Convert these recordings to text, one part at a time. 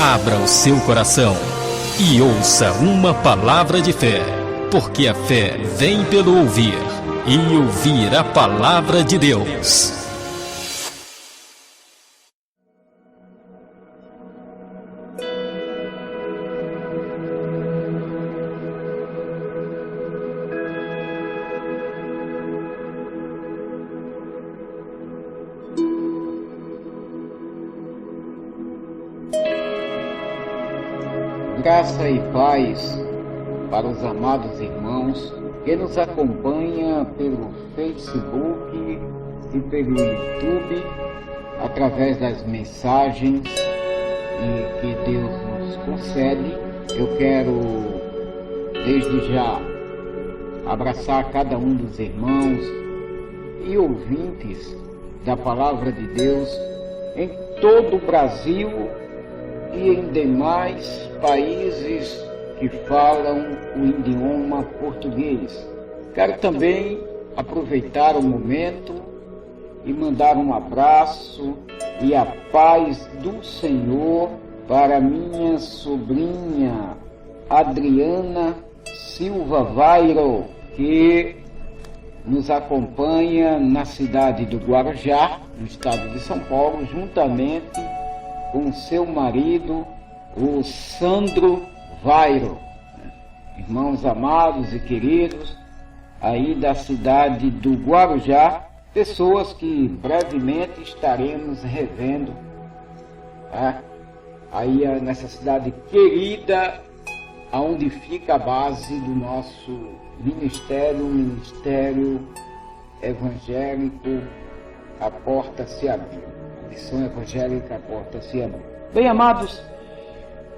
Abra o seu coração e ouça uma palavra de fé, porque a fé vem pelo ouvir, e ouvir a palavra de Deus. Graça e paz para os amados irmãos que nos acompanham pelo Facebook e pelo YouTube, através das mensagens que Deus nos concede. Eu quero, desde já, abraçar cada um dos irmãos e ouvintes da Palavra de Deus em todo o Brasil e em demais países que falam o idioma português. Quero também aproveitar o momento e mandar um abraço e a paz do Senhor para minha sobrinha Adriana Silva Vairo, que nos acompanha na cidade do Guarujá, no estado de São Paulo, juntamente com seu marido, o Sandro Vairo. Irmãos amados e queridos, aí da cidade do Guarujá, pessoas que brevemente estaremos revendo, aí nessa cidade querida, aonde fica a base do nosso ministério, o Ministério Evangélico A Porta Se Abriu. Missão Evangélica A Porta Se Abriu. Bem, amados,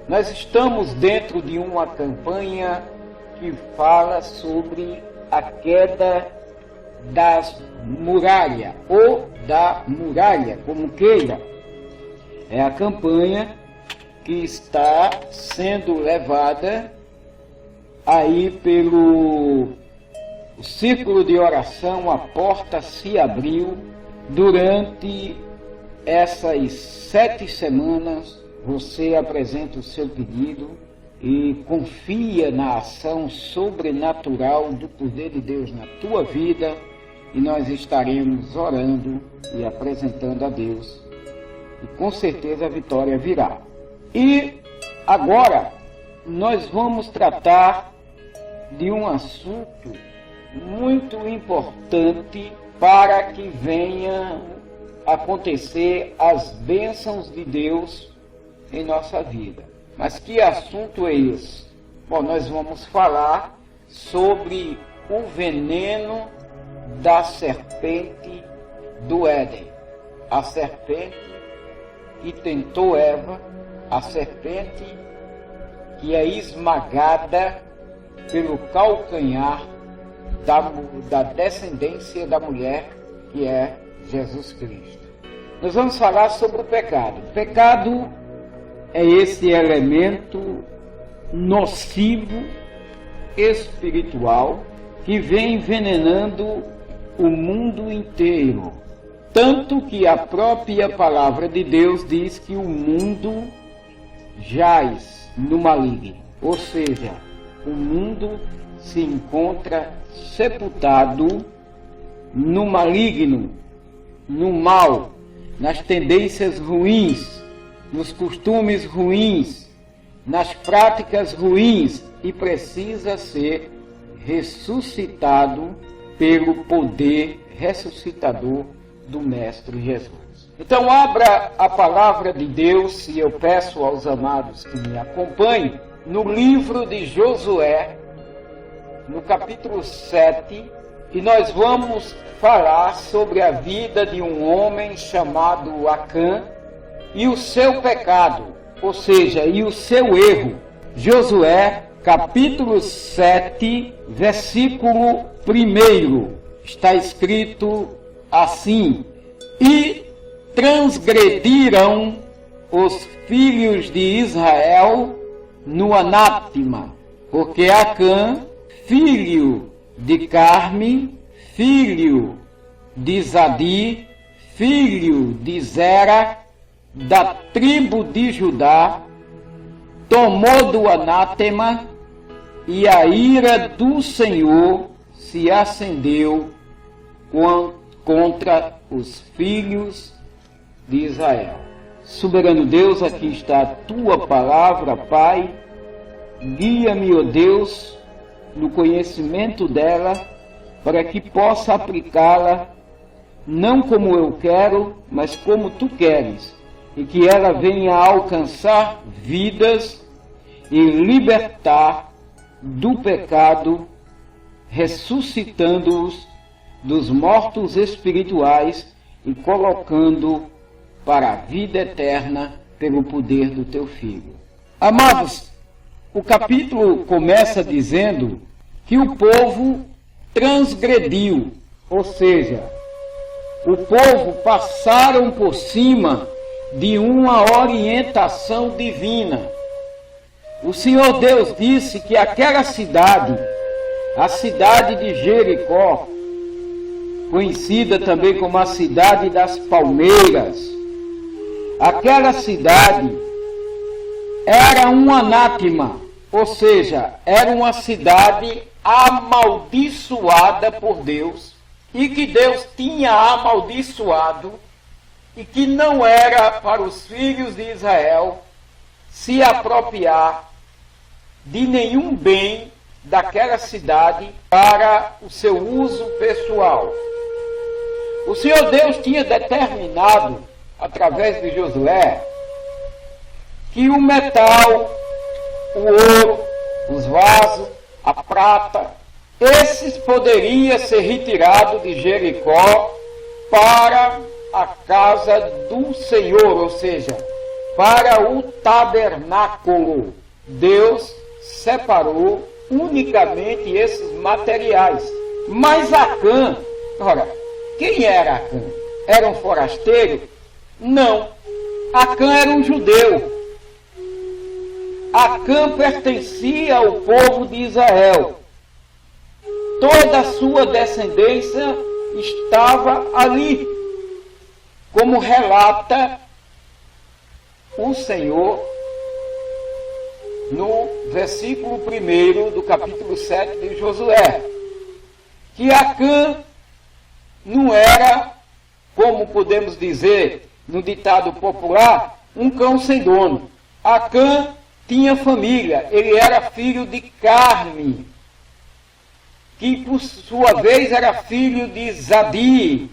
nós estamos dentro de uma campanha que fala sobre a queda das muralhas, ou da muralha, como queira. É a campanha que está sendo levada aí pelo círculo de oração A Porta Se Abriu. Durante essas 7 semanas, você apresenta o seu pedido e confia na ação sobrenatural do poder de Deus na tua vida, e nós estaremos orando e apresentando a Deus, e com certeza a vitória virá. E agora nós vamos tratar de um assunto muito importante para que venha acontecer as bênçãos de Deus em nossa vida. Mas que assunto é esse? Bom, nós vamos falar sobre o veneno da serpente do Éden. A serpente que tentou Eva, a serpente que é esmagada pelo calcanhar da descendência da mulher, que é Jesus Cristo. Nós vamos falar sobre o pecado. O pecado é esse elemento nocivo espiritual que vem envenenando o mundo inteiro. Tanto que a própria palavra de Deus diz que o mundo jaz no maligno. Ou seja, o mundo se encontra sepultado no maligno, no mal, nas tendências ruins, nos costumes ruins, nas práticas ruins, e precisa ser ressuscitado pelo poder ressuscitador do Mestre Jesus. Então abra a palavra de Deus, e eu peço aos amados que me acompanhem, no livro de Josué, no capítulo 7, e nós vamos falar sobre a vida de um homem chamado Acã e o seu pecado, ou seja, e o seu erro. Josué, capítulo 7, versículo 1, está escrito assim: E transgrediram os filhos de Israel no anátema, porque Acã, filho de Carme, filho de Zadi, filho de Zera, da tribo de Judá, tomou do anátema, e a ira do Senhor se acendeu contra os filhos de Israel. Soberano Deus, aqui está a tua palavra, Pai. Guia-me, ó Deus, no conhecimento dela, para que possa aplicá-la, não como eu quero, mas como tu queres, e que ela venha a alcançar vidas e libertar do pecado, ressuscitando-os dos mortos espirituais e colocando para a vida eterna pelo poder do teu Filho. Amados, o capítulo começa dizendo que o povo transgrediu, ou seja, o povo passaram por cima de uma orientação divina. O Senhor Deus disse que aquela cidade, a cidade de Jericó, conhecida também como a cidade das palmeiras, aquela cidade era um anátema, ou seja, era uma cidade amaldiçoada por Deus, e que Deus tinha amaldiçoado, e que não era para os filhos de Israel se apropriar de nenhum bem daquela cidade para o seu uso pessoal. O Senhor Deus tinha determinado, através de Josué, que o metal, o ouro, os vasos, a prata, esses poderiam ser retirados de Jericó para a casa do Senhor, ou seja, para o tabernáculo. Deus separou unicamente esses materiais. Mas Acã, ora, quem era Acã? Era um forasteiro? Não. Acã era um judeu. Acã pertencia ao povo de Israel. Toda a sua descendência estava ali, como relata o Senhor no versículo 1 do capítulo 7 de Josué, que Acã não era, como podemos dizer no ditado popular, um cão sem dono. Acã tinha família, ele era filho de Carme, que por sua vez era filho de Zadi,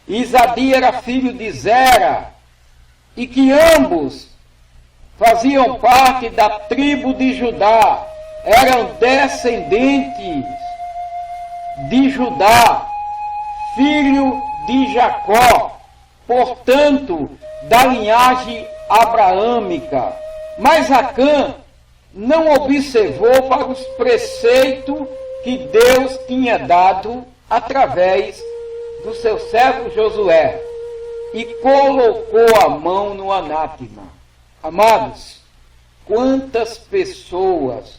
e Zadi era filho de Zera, e que ambos faziam parte da tribo de Judá, eram descendentes de Judá, filho de Jacó, portanto, da linhagem abraâmica. Mas Acã não observou para os preceitos que Deus tinha dado através do seu servo Josué, e colocou a mão no anátema. Amados, quantas pessoas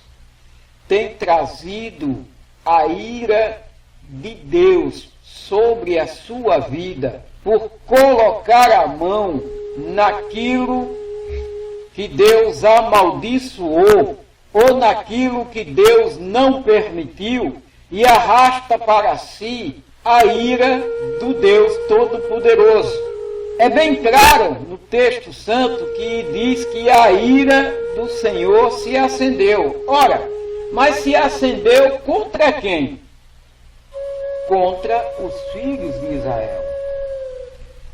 têm trazido a ira de Deus sobre a sua vida por colocar a mão naquilo que Deus amaldiçoou, ou naquilo que Deus não permitiu, e arrasta para si a ira do Deus Todo-Poderoso. É bem claro no texto santo que diz que a ira do Senhor se acendeu. Ora, mas se acendeu contra quem? Contra os filhos de Israel.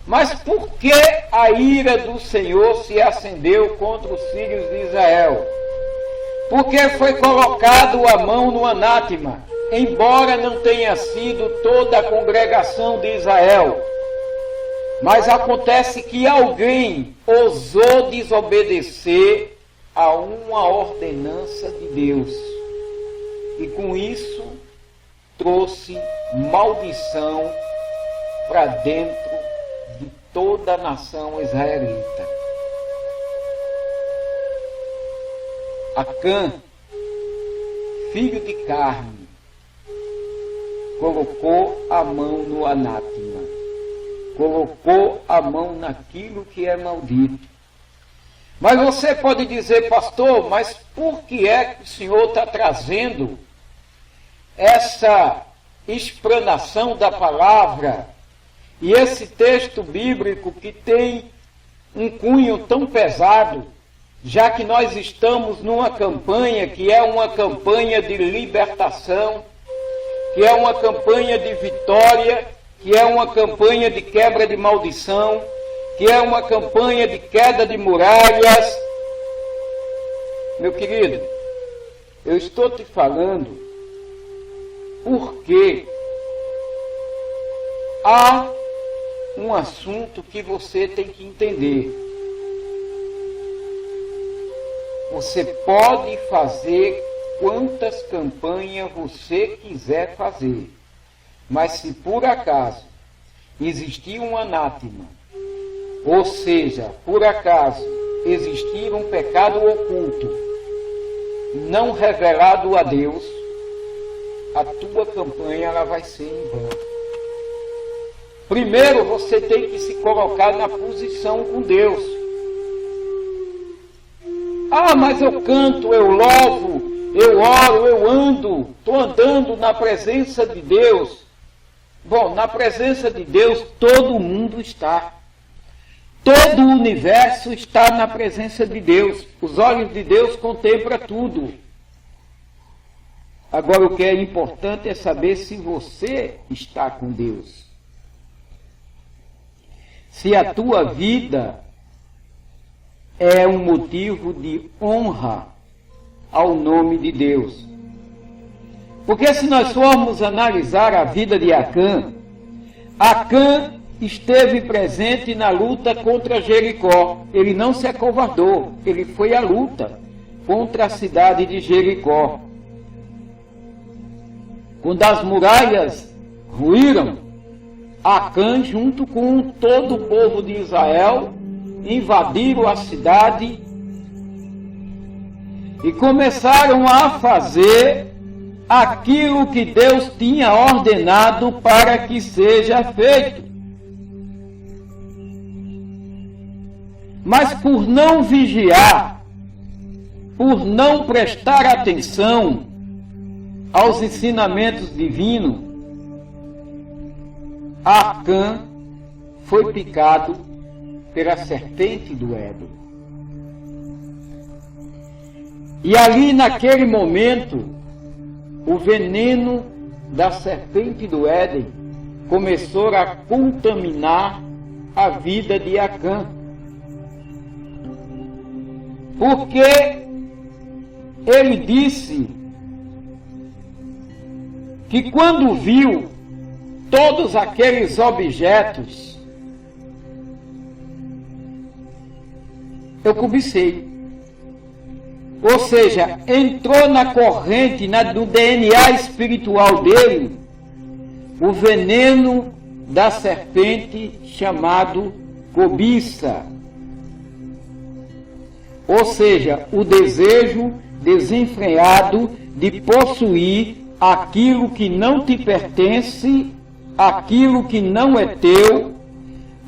Mas por que a ira do Senhor se acendeu contra os filhos de Israel? Porque foi colocado a mão no anátema, embora não tenha sido toda a congregação de Israel. Mas acontece que alguém ousou desobedecer a uma ordenança de Deus. E com isso trouxe maldição para dentro de toda a nação israelita. Acã, filho de Carme, colocou a mão no anátema, colocou a mão naquilo que é maldito. Mas você pode dizer, pastor, mas por que é que o senhor está trazendo essa explanação da palavra e esse texto bíblico que tem um cunho tão pesado, já que nós estamos numa campanha que é uma campanha de libertação, que é uma campanha de vitória, que é uma campanha de quebra de maldição, que é uma campanha de queda de muralhas? Meu querido, eu estou te falando porque há um assunto que você tem que entender. Você pode fazer quantas campanhas você quiser fazer, mas se por acaso existir um anátema, ou seja, por acaso existir um pecado oculto, não revelado a Deus, a tua campanha ela vai ser em vão. Primeiro você tem que se colocar na posição com Deus. Ah, mas eu canto, eu louvo, eu oro, eu ando, estou andando na presença de Deus. Bom, na presença de Deus todo mundo está. Todo o universo está na presença de Deus. Os olhos de Deus contemplam tudo. Agora, o que é importante é saber se você está com Deus. Se a tua vida é um motivo de honra ao nome de Deus. Porque se nós formos analisar a vida de Acã, Acã esteve presente na luta contra Jericó. Ele não se acovardou, ele foi à luta contra a cidade de Jericó. Quando as muralhas ruíram, Acã, junto com todo o povo de Israel, invadiram a cidade e começaram a fazer aquilo que Deus tinha ordenado para que seja feito. Mas por não vigiar, por não prestar atenção aos ensinamentos divinos, Acã foi picado pela serpente do Éden. E ali naquele momento, o veneno da serpente do Éden começou a contaminar a vida de Acã. Porque ele disse que quando viu todos aqueles objetos, eu cobicei. Ou seja, entrou na corrente, no DNA espiritual dele, o veneno da serpente chamado cobiça. Ou seja, o desejo desenfreado de possuir aquilo que não te pertence, aquilo que não é teu,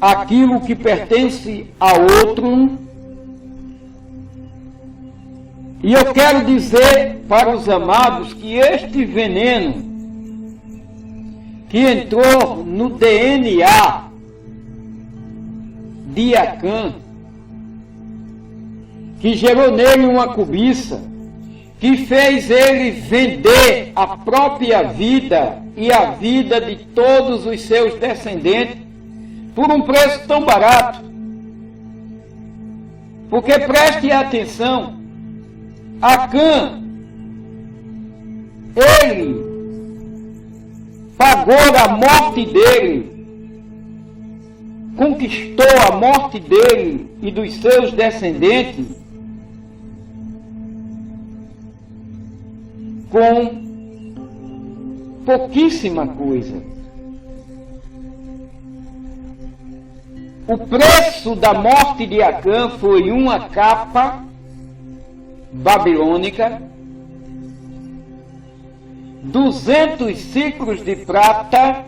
aquilo que pertence a outro. E eu quero dizer para os amados que este veneno que entrou no DNA de Acã, que gerou nele uma cobiça, que fez ele vender a própria vida e a vida de todos os seus descendentes por um preço tão barato. Porque preste atenção, Acã, ele pagou a morte dele, conquistou a morte dele e dos seus descendentes com pouquíssima coisa. O preço da morte de Acã foi uma capa babilônica, 200 ciclos de prata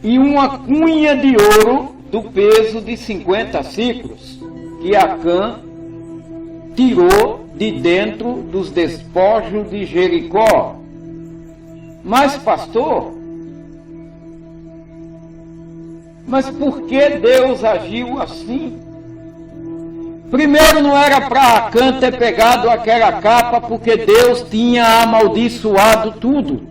e uma cunha de ouro do peso de 50 ciclos, que que Acã tirou de dentro dos despojos de Jericó. Mas, pastor, mas por que Deus agiu assim? Primeiro, não era para Acã ter pegado aquela capa, porque Deus tinha amaldiçoado tudo.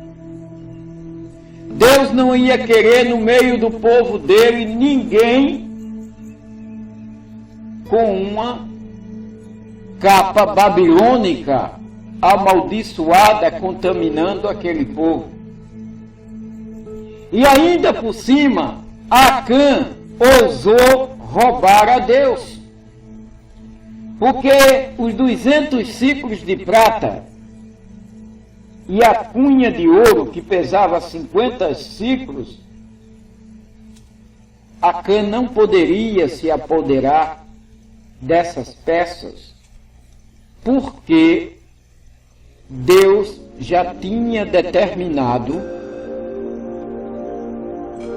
Deus não ia querer no meio do povo dele ninguém com uma capa babilônica amaldiçoada, contaminando aquele povo. E ainda por cima, Acã ousou roubar a Deus, porque os 200 ciclos de prata e a cunha de ouro, que pesava 50 ciclos, Acã não poderia se apoderar dessas peças, porque Deus já tinha determinado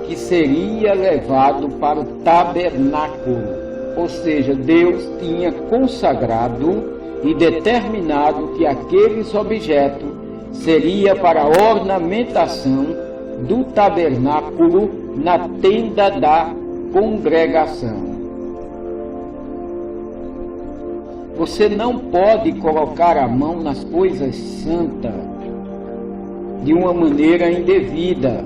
que seria levado para o tabernáculo. Ou seja, Deus tinha consagrado e determinado que aqueles objetos seria para a ornamentação do tabernáculo na tenda da congregação. Você não pode colocar a mão nas coisas santas de uma maneira indevida.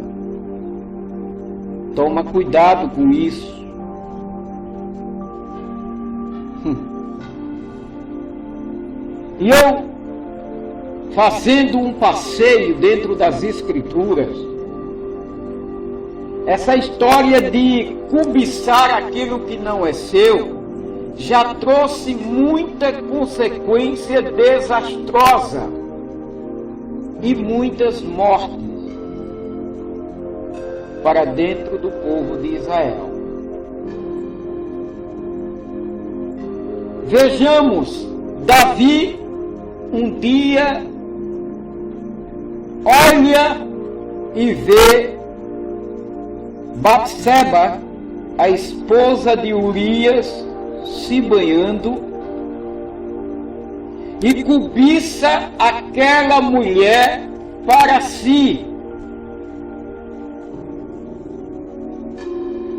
Toma cuidado com isso. E eu, fazendo um passeio dentro das Escrituras, essa história de cobiçar aquilo que não é seu já trouxe muita consequência desastrosa e muitas mortes para dentro do povo de Israel. Vejamos, Davi um dia olha e vê Batseba, a esposa de Urias, se banhando, e cobiça aquela mulher para si,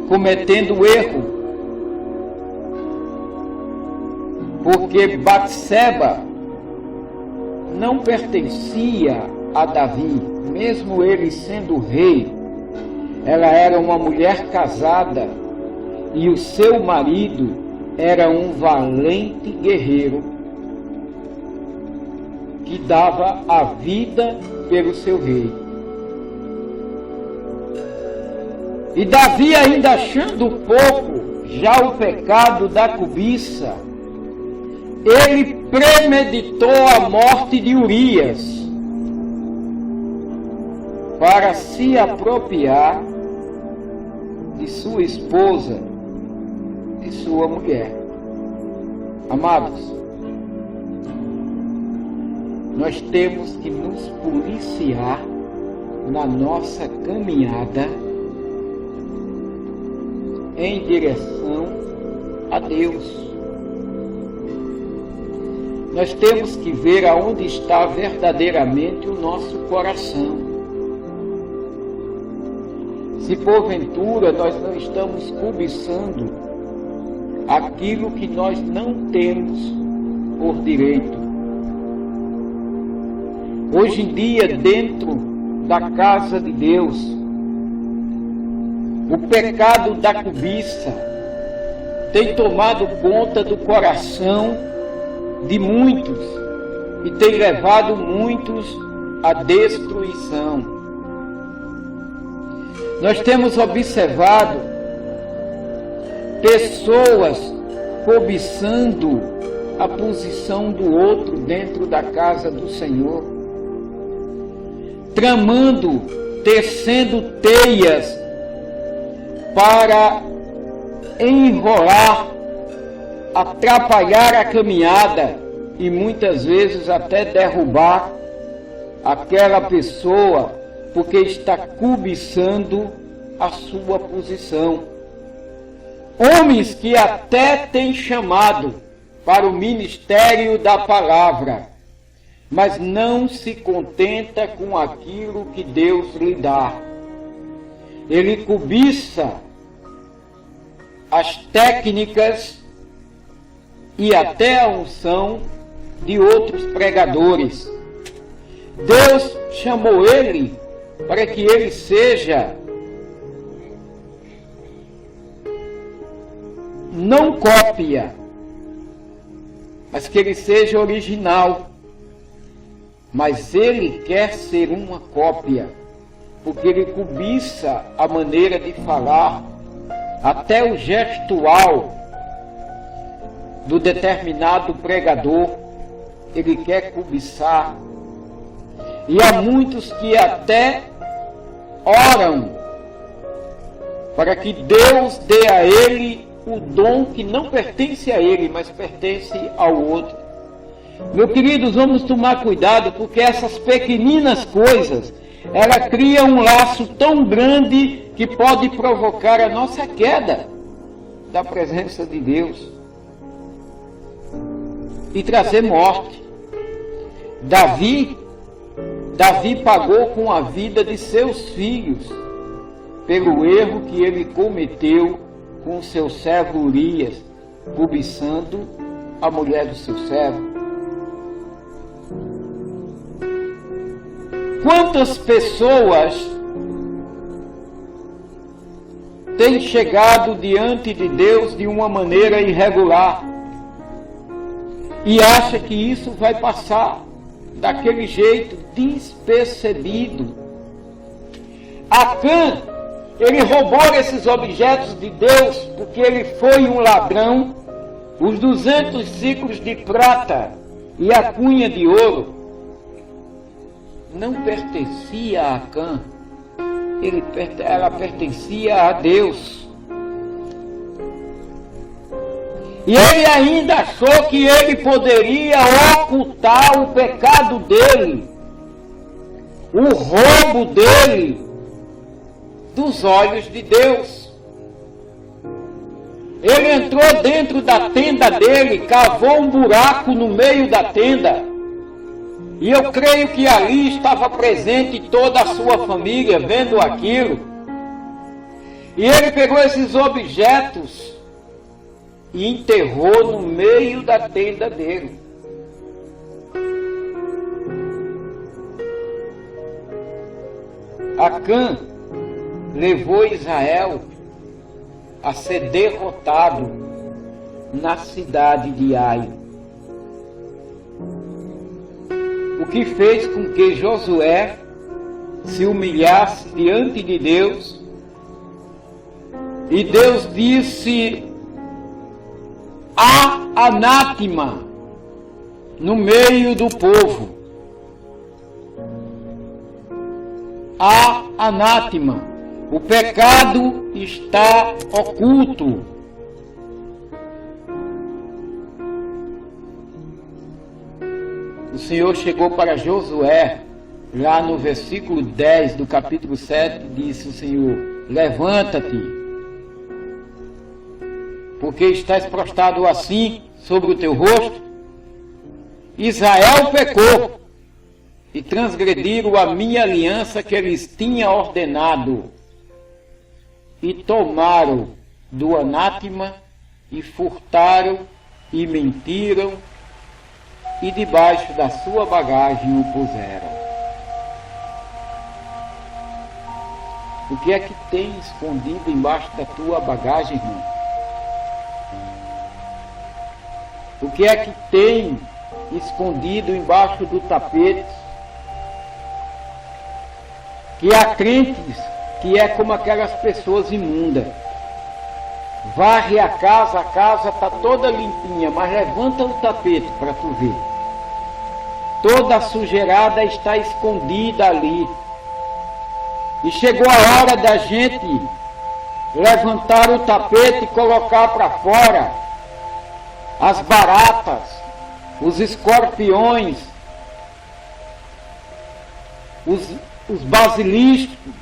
cometendo erro, porque Batseba não pertencia a Davi, mesmo ele sendo rei. Ela era uma mulher casada e o seu marido era um valente guerreiro que dava a vida pelo seu rei. E Davi, ainda achando pouco já o pecado da cobiça, ele premeditou a morte de Urias para se apropriar de sua esposa, de sua mulher. Amados, nós temos que nos policiar na nossa caminhada em direção a Deus. Nós temos que ver aonde está verdadeiramente o nosso coração. Se porventura nós não estamos cobiçando aquilo que nós não temos por direito. Hoje em dia, dentro da casa de Deus, o pecado da cobiça tem tomado conta do coração de muitos e tem levado muitos à destruição. Nós temos observado pessoas cobiçando a posição do outro dentro da casa do Senhor, tramando, tecendo teias para enrolar, atrapalhar a caminhada e muitas vezes até derrubar aquela pessoa, porque está cobiçando a sua posição. Homens que até têm chamado para o ministério da palavra, mas não se contenta com aquilo que Deus lhe dá. Ele cobiça as técnicas e até a unção de outros pregadores. Deus chamou ele para que ele seja não cópia, mas que ele seja original. Mas ele quer ser uma cópia, porque ele cobiça a maneira de falar, até o gestual do determinado pregador, ele quer cobiçar. E há muitos que até oram para que Deus dê a ele o dom que não pertence a ele, mas pertence ao outro. Meus queridos, vamos tomar cuidado, porque essas pequeninas coisas, ela cria um laço tão grande que pode provocar a nossa queda da presença de Deus e trazer morte. Davi pagou com a vida de seus filhos pelo erro que ele cometeu com seu servo Urias, cobiçando a mulher do seu servo. Quantas pessoas têm chegado diante de Deus de uma maneira irregular e acha que isso vai passar daquele jeito despercebido? Acã, ele roubou esses objetos de Deus porque ele foi um ladrão. Os 200 ciclos de prata e a cunha de ouro não pertencia a Acã, ela pertencia a Deus. E ele ainda achou que ele poderia ocultar o pecado dele, o roubo dele, dos olhos de Deus. Ele entrou dentro da tenda dele, cavou um buraco no meio da tenda, e eu creio que ali estava presente toda a sua família, vendo aquilo. E ele pegou esses objetos e enterrou no meio da tenda dele. Acã levou Israel a ser derrotado na cidade de Ai. O que fez com que Josué se humilhasse diante de Deus, e Deus disse: há anátema no meio do povo. Há anátema. O pecado está oculto. O Senhor chegou para Josué, lá no versículo 10 do capítulo 7, disse o Senhor: levanta-te, porque estás prostrado assim sobre o teu rosto. Israel pecou e transgrediram a minha aliança que eles tinha ordenado, e tomaram do anátema, e furtaram, e mentiram, e debaixo da sua bagagem o puseram. O que é que tem escondido embaixo da tua bagagem, irmão? O que é que tem escondido embaixo do tapete? Que há crentes que é como aquelas pessoas imundas. Varre a casa está toda limpinha, mas levanta o tapete para tu ver. Toda a sujeirada está escondida ali. E chegou a hora da gente levantar o tapete e colocar para fora as baratas, os escorpiões, os basiliscos,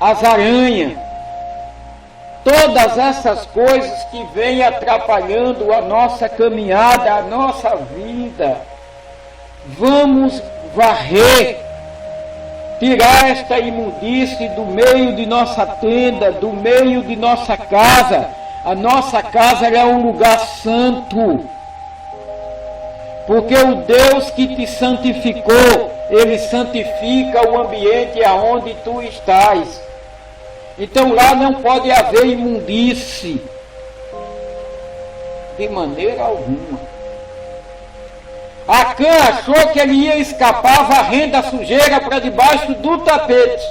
as aranhas, todas essas coisas que vêm atrapalhando a nossa caminhada, a nossa vida. Vamos varrer, tirar esta imundície do meio de nossa tenda, do meio de nossa casa. A nossa casa é um lugar santo, porque o Deus que te santificou, Ele santifica o ambiente aonde tu estás. Então lá não pode haver imundície, de maneira alguma. Acã achou que ele ia escapar varrendo a sujeira para debaixo do tapete.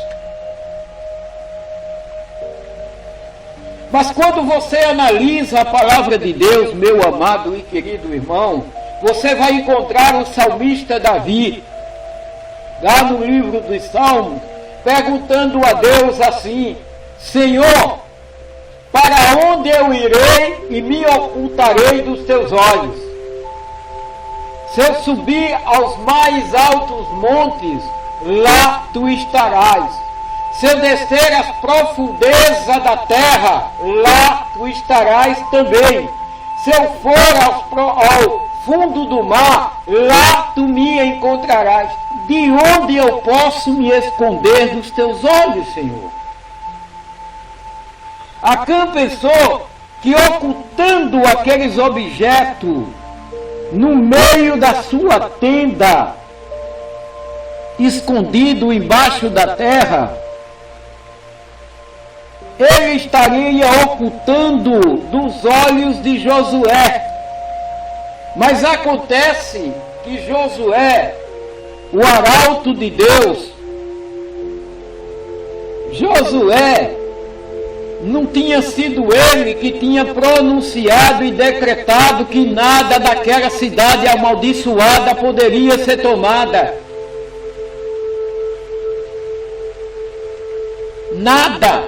Mas quando você analisa a palavra de Deus, meu amado e querido irmão, você vai encontrar o salmista Davi, lá no livro dos Salmos, perguntando a Deus assim: Senhor, para onde eu irei e me ocultarei dos teus olhos? Se eu subir aos mais altos montes, lá tu estarás. Se eu descer às profundezas da terra, lá tu estarás também. Se eu for ao fundo do mar, lá tu me encontrarás. De onde eu posso me esconder dos teus olhos, Senhor? Acã pensou que ocultando aqueles objetos no meio da sua tenda, escondido embaixo da terra, ele estaria ocultando dos olhos de Josué. Mas acontece que Josué, o arauto de Deus, Josué, não tinha sido ele que tinha pronunciado e decretado que nada daquela cidade amaldiçoada poderia ser tomada. Nada,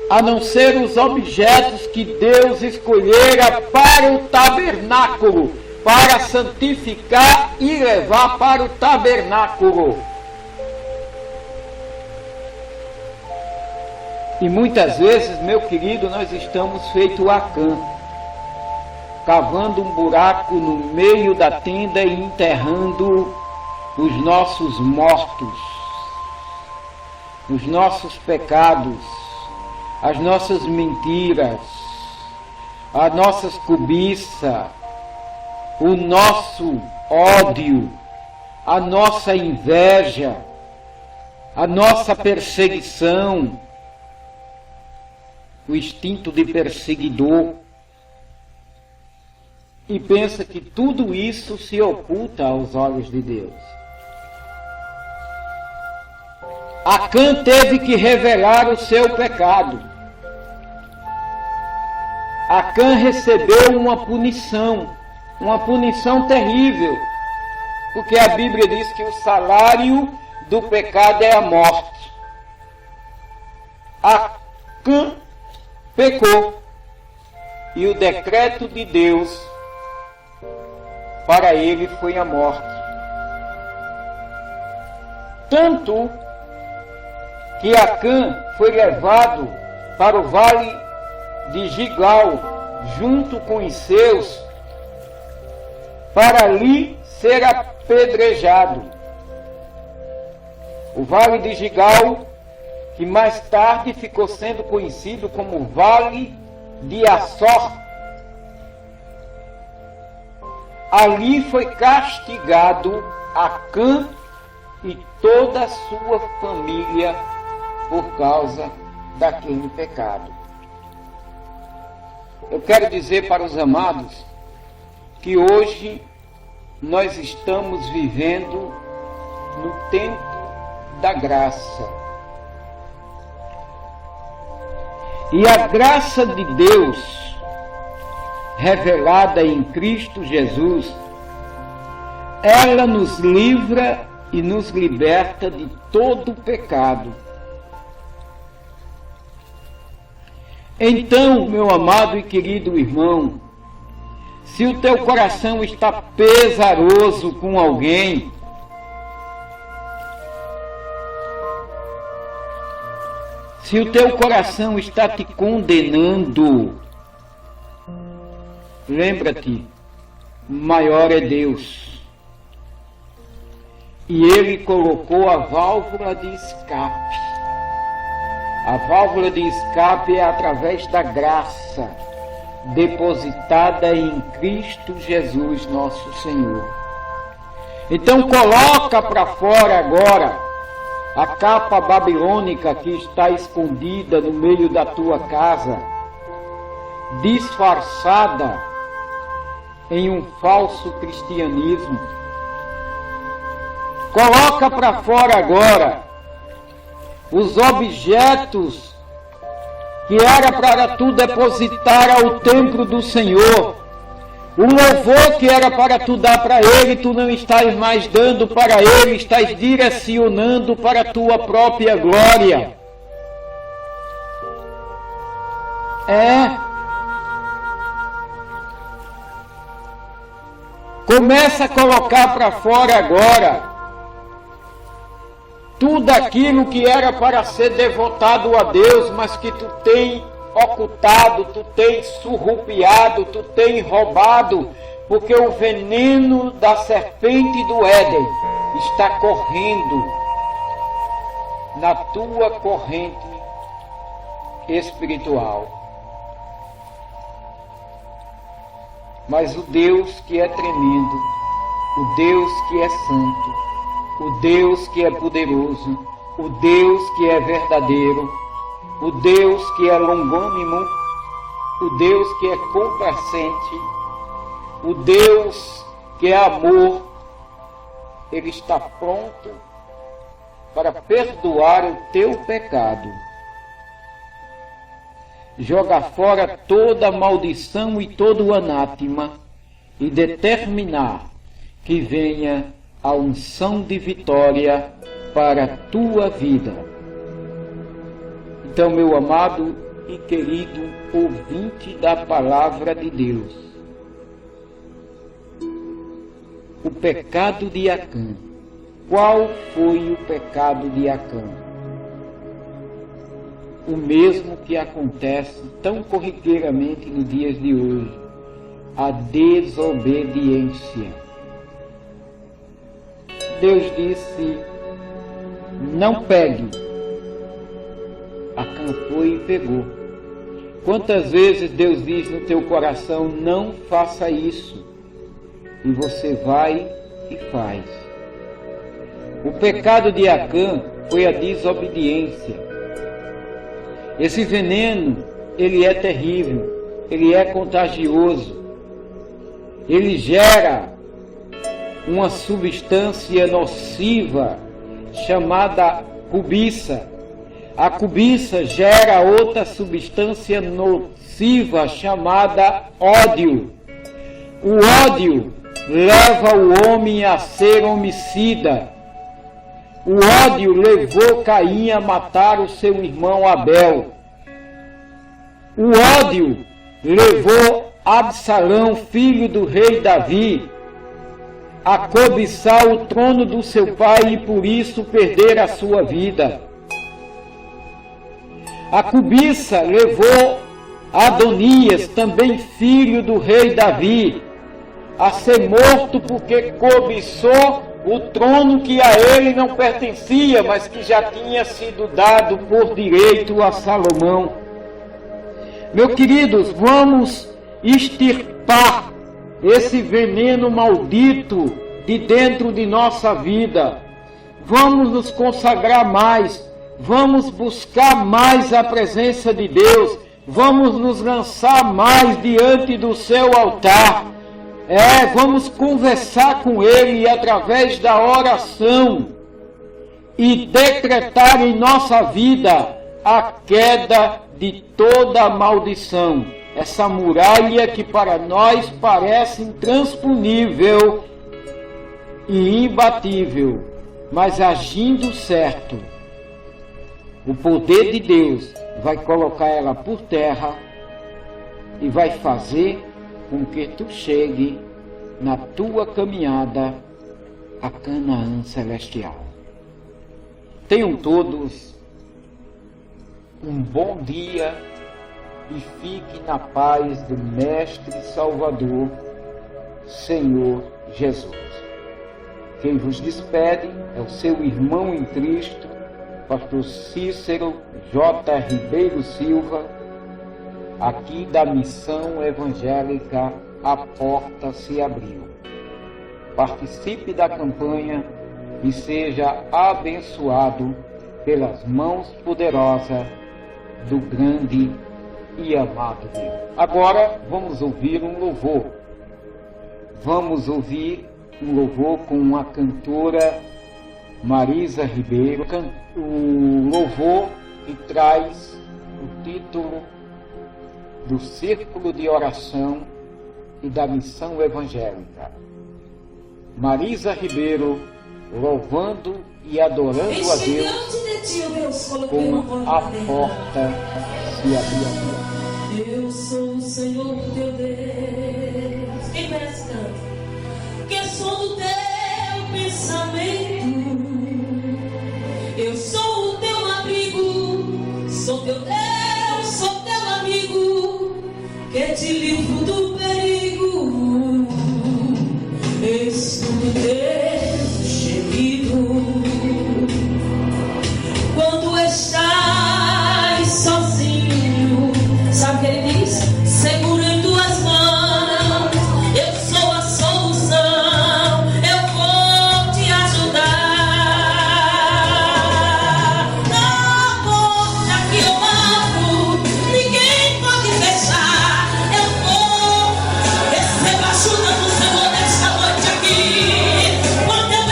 a não ser os objetos que Deus escolhera para o tabernáculo, para santificar e levar para o tabernáculo. E muitas vezes, meu querido, nós estamos feito Acã, cavando um buraco no meio da tenda e enterrando os nossos mortos, os nossos pecados, as nossas mentiras, as nossas cobiças, o nosso ódio, a nossa inveja, a nossa perseguição, o instinto de perseguidor, e pensa que tudo isso se oculta aos olhos de Deus. Acã teve que revelar o seu pecado. Acã recebeu uma punição terrível, porque a Bíblia diz que o salário do pecado é a morte. Acã pecou, e o decreto de Deus para ele foi a morte. Tanto que Acã foi levado para o vale de Gigal, junto com os seus, para ali ser apedrejado. O vale de Gigal, que mais tarde ficou sendo conhecido como Vale de Açor. Ali foi castigado Acã e toda a sua família por causa daquele pecado. Eu quero dizer para os amados que hoje nós estamos vivendo no tempo da graça. E a graça de Deus, revelada em Cristo Jesus, ela nos livra e nos liberta de todo pecado. Então, meu amado e querido irmão, se o teu coração está pesaroso com alguém, Se o teu coração está te condenando, lembra-te, maior é Deus. E Ele colocou a válvula de escape. A válvula de escape é através da graça depositada em Cristo Jesus, nosso Senhor. Então coloca para fora agora a capa babilônica que está escondida no meio da tua casa, disfarçada em um falso cristianismo. Coloca para fora agora os objetos que era para tu depositar ao templo do Senhor. O louvor que era para tu dar para Ele, tu não estás mais dando para Ele, estás direcionando para a tua própria glória. Começa a colocar para fora agora tudo aquilo que era para ser devotado a Deus, mas que tu tem ocultado, tu tem surrupiado, tu tem roubado, porque o veneno da serpente do Éden está correndo na tua corrente espiritual. Mas o Deus que é tremendo, o Deus que é santo, o Deus que é poderoso, o Deus que é verdadeiro, o Deus que é longânimo, o Deus que é complacente, o Deus que é amor, Ele está pronto para perdoar o teu pecado. Joga fora toda maldição e todo o anátema e determinar que venha a unção de vitória para a tua vida. Então, meu amado e querido ouvinte da palavra de Deus, o pecado de Acã. Qual foi o pecado de Acã? O mesmo que acontece tão corriqueiramente nos dias de hoje, a desobediência. Deus disse, não pegue. Acã foi e pegou. Quantas vezes Deus diz no teu coração, não faça isso, e você vai e faz. O pecado de Acã foi a desobediência. Esse veneno, ele é terrível, ele é contagioso, ele gera uma substância nociva chamada cobiça. A cobiça gera outra substância nociva chamada ódio. O ódio leva o homem a ser homicida. O ódio levou Caim a matar o seu irmão Abel. O ódio levou Absalão, filho do rei Davi, a cobiçar o trono do seu pai e por isso perder a sua vida. A cobiça levou Adonias, também filho do rei Davi, a ser morto porque cobiçou o trono que a ele não pertencia, mas que já tinha sido dado por direito a Salomão. Meus queridos, vamos extirpar esse veneno maldito de dentro de nossa vida. Vamos nos consagrar mais, vamos buscar mais a presença de Deus, vamos nos lançar mais diante do seu altar. Vamos conversar com Ele e através da oração e decretar em nossa vida a queda de toda a maldição. Essa muralha que para nós parece intransponível e imbatível, mas agindo certo, o poder de Deus vai colocar ela por terra e vai fazer com que tu chegue na tua caminhada a Canaã celestial. Tenham todos um bom dia e fique na paz do Mestre Salvador, Senhor Jesus. Quem vos despede é o seu irmão em Cristo, pastor Cícero J. Ribeiro Silva, aqui da Missão Evangélica A Porta Se Abriu. Participe da campanha e seja abençoado pelas mãos poderosas do grande e amado Deus. Agora vamos ouvir um louvor. Vamos ouvir um louvor com a cantora Marisa Ribeiro. O louvor que traz o título do Círculo de Oração e da Missão Evangélica. Marisa Ribeiro, louvando e adorando a Deus com a porta se abriu. Eu sou o Senhor teu Deus. Quem merece tanto? Que sou do teu pensamento. Eu sou o teu abrigo. Sou teu Deus, sou teu amigo. Que te livro do perigo. Estou teu gemido. Quando estás sozinho, sabe o que ele diz? Segura em tuas mãos, eu sou a solução, eu vou te ajudar. Na porta que eu abro, ninguém pode fechar. Eu vou receber a ajuda do Senhor nesta noite aqui. Quando eu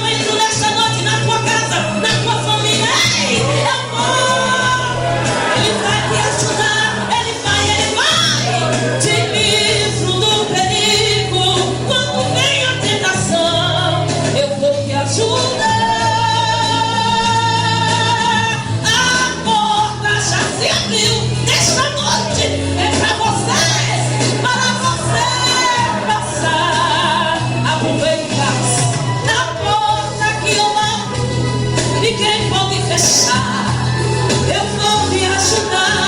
entro nesta noite na tua casa, na tua família. Eu vou, Ele vai te ajudar, Ele vai te livro do perigo. Quando vem a tentação, eu vou te ajudar. A porta já se abriu nesta noite, é para você passar. Aproveita na porta que eu abro, ninguém pode fechar. Eu vou te ajudar.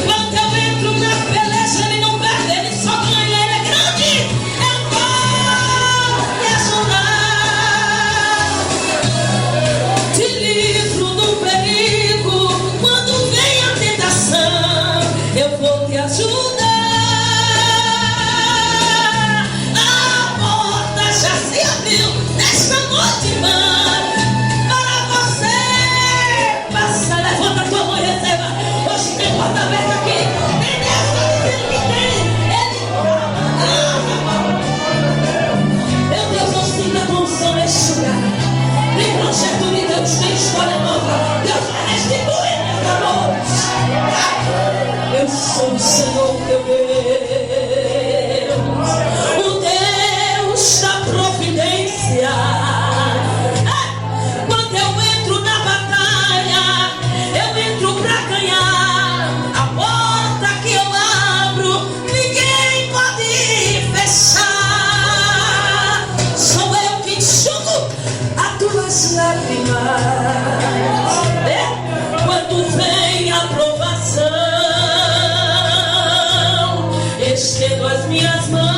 Quando eu entro na peleja, ele não perde, ele só ganha, ele é grande. Eu vou te ajudar. Te livro do perigo. Quando vem a tentação, eu vou te ajudar. A porta já se abriu nesta noite, irmã. Levanta a tua mão e receba. Hoje tem porta aberta aqui. Tem Deus, ele tem. Meu Deus, não sinta com o som neste lugar. Tem projeto de Deus, tem história nova. Deus vai restituir nesta noite. Eu sou o Senhor teu Deus, o Deus da providência. Quando eu entro na batalha, eu entro pra ganhar. A porta que eu abro, ninguém pode fechar. Sou eu que enxugo as tuas lágrimas. Quando vem a provação, estendo as minhas mãos.